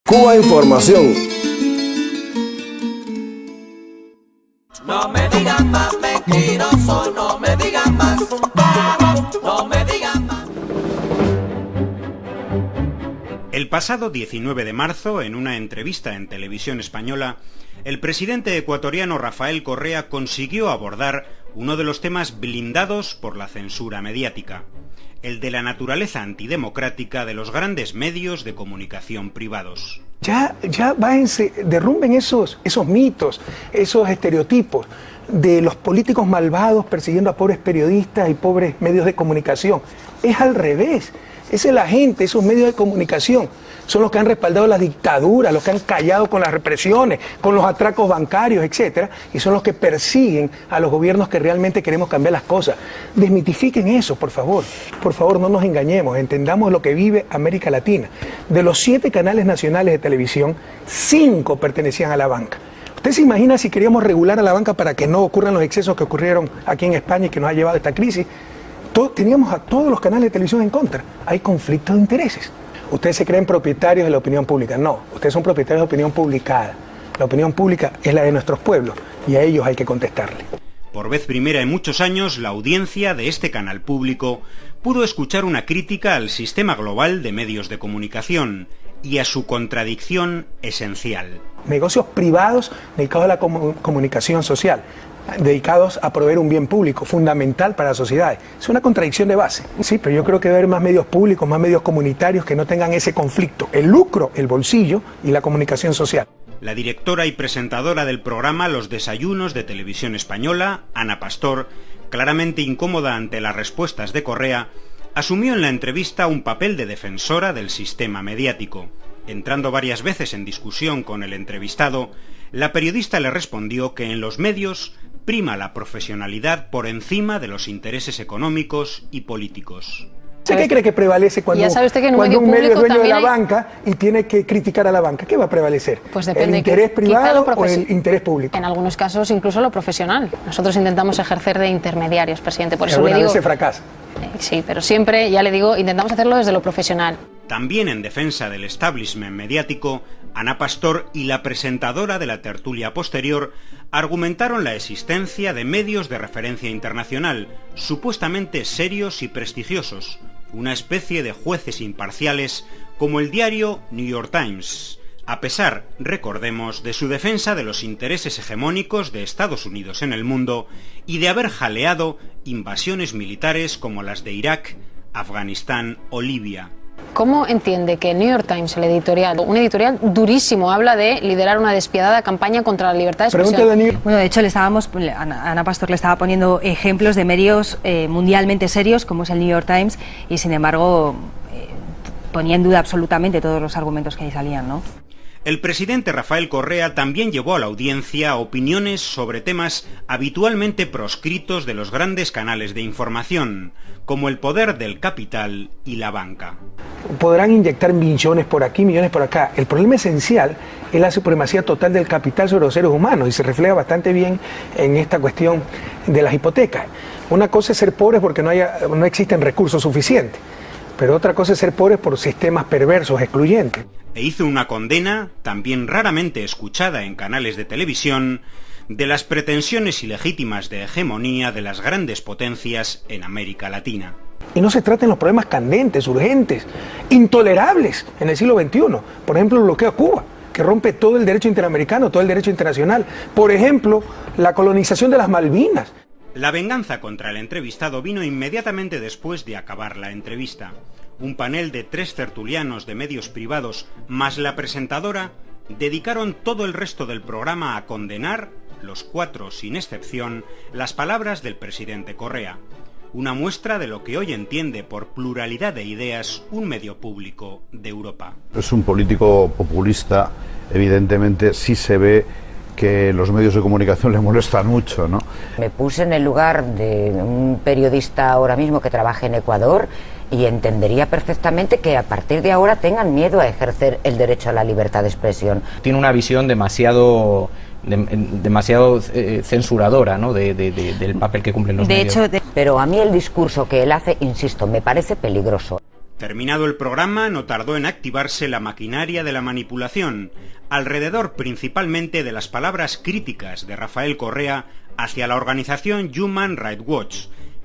Cuba Información. No me digan más mentiroso, no me digan más, no me digan más. El pasado 19 de marzo, en una entrevista en Televisión Española, el presidente ecuatoriano Rafael Correa consiguió abordar uno de los temas blindados por la censura mediática, el de la naturaleza antidemocrática de los grandes medios de comunicación privados. Ya váyanse, derrumben esos mitos, esos estereotipos de los políticos malvados persiguiendo a pobres periodistas y pobres medios de comunicación. Es al revés. Esa es la gente, esos medios de comunicación son los que han respaldado la dictadura, los que han callado con las represiones, con los atracos bancarios, etcétera, y son los que persiguen a los gobiernos que realmente queremos cambiar las cosas. Desmitifiquen eso, por favor, no nos engañemos, entendamos lo que vive América Latina. De los 7 canales nacionales de televisión, 5 pertenecían a la banca. ¿Usted se imagina si queríamos regular a la banca para que no ocurran los excesos que ocurrieron aquí en España y que nos ha llevado a esta crisis? Teníamos a todos los canales de televisión en contra. Hay conflictos de intereses. Ustedes se creen propietarios de la opinión pública. No, ustedes son propietarios de opinión publicada. La opinión pública es la de nuestros pueblos y a ellos hay que contestarle. Por vez primera en muchos años, la audiencia de este canal público pudo escuchar una crítica al sistema global de medios de comunicación y a su contradicción esencial. Negocios privados dedicados a la comunicación social, dedicados a proveer un bien público fundamental para las sociedades. Es una contradicción de base. Sí, pero yo creo que debe haber más medios públicos, más medios comunitarios que no tengan ese conflicto, el lucro, el bolsillo y la comunicación social. La directora y presentadora del programa Los Desayunos de Televisión Española, Ana Pastor, claramente incómoda ante las respuestas de Correa, asumió en la entrevista un papel de defensora del sistema mediático. Entrando varias veces en discusión con el entrevistado, la periodista le respondió que en los medios prima la profesionalidad por encima de los intereses económicos y políticos. ¿Qué cree que prevalece cuando un medio es dueño de la banca y tiene que criticar a la banca? ¿Qué va a prevalecer? Pues depende. ¿El interés privado o el interés público? En algunos casos incluso lo profesional. Nosotros intentamos ejercer de intermediarios, presidente. Por eso le digo. Alguna vez se fracasa. Sí, pero siempre, ya le digo, intentamos hacerlo desde lo profesional. También en defensa del establishment mediático, Ana Pastor y la presentadora de la tertulia posterior argumentaron la existencia de medios de referencia internacional, supuestamente serios y prestigiosos, una especie de jueces imparciales como el diario New York Times, a pesar, recordemos, de su defensa de los intereses hegemónicos de Estados Unidos en el mundo y de haber jaleado invasiones militares como las de Irak, Afganistán o Libia. ¿Cómo entiende que el New York Times, el editorial, un editorial durísimo, habla de liderar una despiadada campaña contra la libertad de expresión? Bueno, de hecho, Ana Pastor le estaba poniendo ejemplos de medios mundialmente serios, como es el New York Times, y sin embargo ponía en duda absolutamente todos los argumentos que ahí salían, ¿no? El presidente Rafael Correa también llevó a la audiencia opiniones sobre temas habitualmente proscritos de los grandes canales de información, como el poder del capital y la banca. Podrán inyectar millones por aquí, millones por acá. El problema esencial es la supremacía total del capital sobre los seres humanos y se refleja bastante bien en esta cuestión de las hipotecas. Una cosa es ser pobres porque no existen recursos suficientes, pero otra cosa es ser pobres por sistemas perversos, excluyentes. E hizo una condena, también raramente escuchada en canales de televisión, de las pretensiones ilegítimas de hegemonía de las grandes potencias en América Latina. Y no se trata de los problemas candentes, urgentes, intolerables en el siglo XXI. Por ejemplo, el bloqueo a Cuba, que rompe todo el derecho interamericano, todo el derecho internacional. Por ejemplo, la colonización de las Malvinas. La venganza contra el entrevistado vino inmediatamente después de acabar la entrevista. Un panel de 3 tertulianos de medios privados más la presentadora dedicaron todo el resto del programa a condenar, los 4 sin excepción, las palabras del presidente Correa. Una muestra de lo que hoy entiende por pluralidad de ideas un medio público de Europa. Es un político populista, evidentemente sí se ve que los medios de comunicación le molestan mucho, ¿no? Me puse en el lugar de un periodista ahora mismo que trabaja en Ecuador y entendería perfectamente que a partir de ahora tengan miedo a ejercer el derecho a la libertad de expresión. Tiene una visión demasiado censuradora, ¿no? del papel que cumplen los medios. Pero a mí el discurso que él hace, insisto, me parece peligroso. Terminado el programa, no tardó en activarse la maquinaria de la manipulación, alrededor principalmente de las palabras críticas de Rafael Correa hacia la organización Human Rights Watch,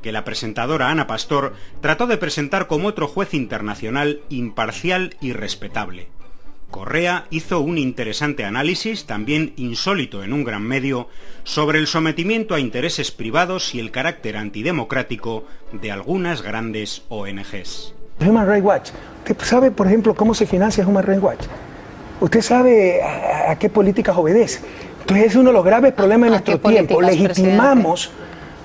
que la presentadora Ana Pastor trató de presentar como otro juez internacional imparcial y respetable. Correa hizo un interesante análisis, también insólito en un gran medio, sobre el sometimiento a intereses privados y el carácter antidemocrático de algunas grandes ONGs. Human Rights Watch. ¿Usted sabe, por ejemplo, cómo se financia Human Rights Watch? ¿Usted sabe a qué políticas obedece? Entonces es uno de los graves problemas de nuestro tiempo. Legitimamos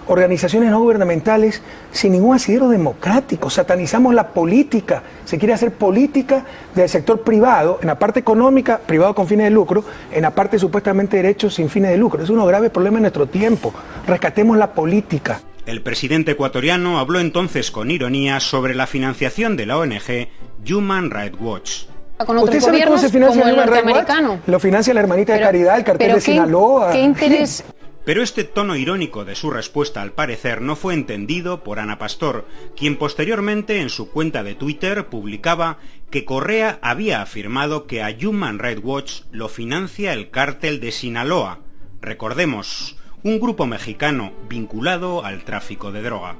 organizaciones no gubernamentales sin ningún asidero democrático. Satanizamos la política. Se quiere hacer política del sector privado, en la parte económica, privado con fines de lucro, en la parte supuestamente derechos sin fines de lucro. Es uno de los graves problemas de nuestro tiempo. Rescatemos la política. El presidente ecuatoriano habló entonces con ironía sobre la financiación de la ONG Human Rights Watch. ¿Usted sabe cómo se financia el Human Rights Watch? Lo financia la Hermanita de Caridad, el cartel de Sinaloa. ¿Qué interés? Pero este tono irónico de su respuesta, al parecer, no fue entendido por Ana Pastor, quien posteriormente en su cuenta de Twitter publicaba que Correa había afirmado que a Human Rights Watch lo financia el cártel de Sinaloa. Recordemos, un grupo mexicano vinculado al tráfico de droga.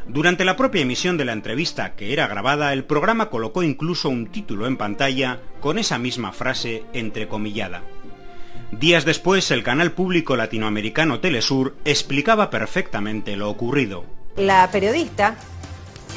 Durante la propia emisión de la entrevista, que era grabada, el programa colocó incluso un título en pantalla con esa misma frase entrecomillada. Días después, el canal público latinoamericano Telesur explicaba perfectamente lo ocurrido. La periodista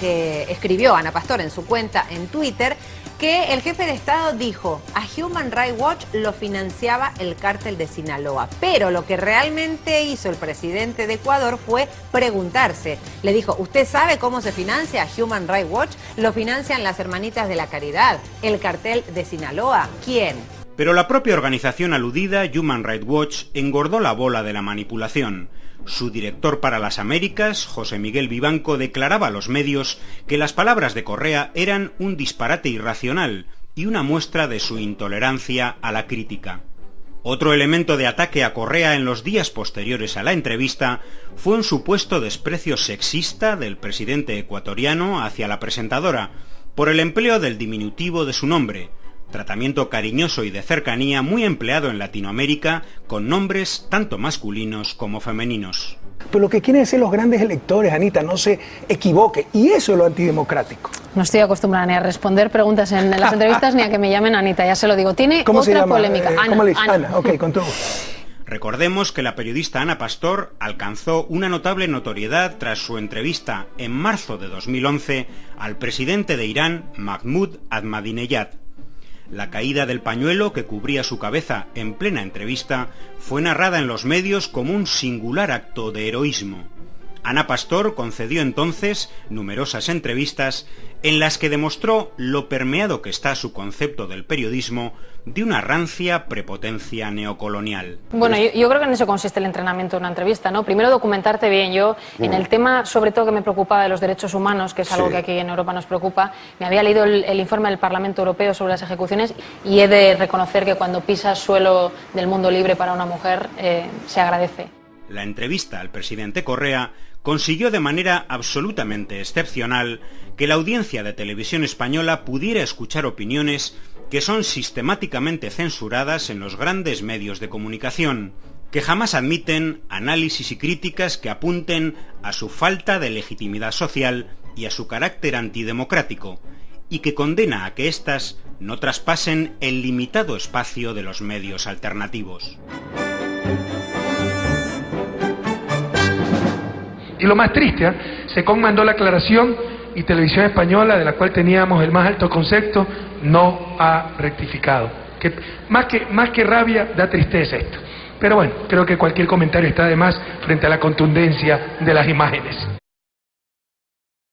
que escribió Ana Pastor en su cuenta en Twitter que el jefe de Estado dijo a Human Rights Watch lo financiaba el cártel de Sinaloa. Pero lo que realmente hizo el presidente de Ecuador fue preguntarse. Le dijo, ¿usted sabe cómo se financia Human Rights Watch? Lo financian las Hermanitas de la Caridad. ¿El cartel de Sinaloa? ¿Quién? Pero la propia organización aludida, Human Rights Watch, engordó la bola de la manipulación. Su director para las Américas, José Miguel Vivanco, declaraba a los medios que las palabras de Correa eran un disparate irracional y una muestra de su intolerancia a la crítica. Otro elemento de ataque a Correa en los días posteriores a la entrevista fue un supuesto desprecio sexista del presidente ecuatoriano hacia la presentadora, por el empleo del diminutivo de su nombre, tratamiento cariñoso y de cercanía muy empleado en Latinoamérica con nombres tanto masculinos como femeninos. Pero lo que quieren decir los grandes electores, Anita, no se equivoque, y eso es lo antidemocrático. No estoy acostumbrada ni a responder preguntas en las entrevistas ni a que me llamen Anita, ya se lo digo. Tiene ¿Cómo otra se llama? polémica. ¿Cómo le dice? Ana. Ok, con todo. Recordemos que la periodista Ana Pastor alcanzó una notable notoriedad tras su entrevista en marzo de 2011 al presidente de Irán, Mahmoud Ahmadinejad. La caída del pañuelo que cubría su cabeza en plena entrevista fue narrada en los medios como un singular acto de heroísmo. Ana Pastor concedió entonces numerosas entrevistas en las que demostró lo permeado que está su concepto del periodismo de una rancia prepotencia neocolonial. Bueno, yo creo que en eso consiste el entrenamiento de una entrevista, ¿no? Primero documentarte bien. Yo, en el tema, sobre todo que me preocupaba de los derechos humanos, que es algo que aquí en Europa nos preocupa, me había leído el informe del Parlamento Europeo sobre las ejecuciones y he de reconocer que cuando pisas suelo del mundo libre para una mujer, se agradece. La entrevista al presidente Correa consiguió de manera absolutamente excepcional que la audiencia de televisión española pudiera escuchar opiniones que son sistemáticamente censuradas en los grandes medios de comunicación, que jamás admiten análisis y críticas que apunten a su falta de legitimidad social y a su carácter antidemocrático, y que condena a que éstas no traspasen el limitado espacio de los medios alternativos. Y lo más triste, SECOM mandó la aclaración y Televisión Española, de la cual teníamos el más alto concepto, no ha rectificado. Que más que rabia, da tristeza esto. Pero bueno, creo que cualquier comentario está de más frente a la contundencia de las imágenes.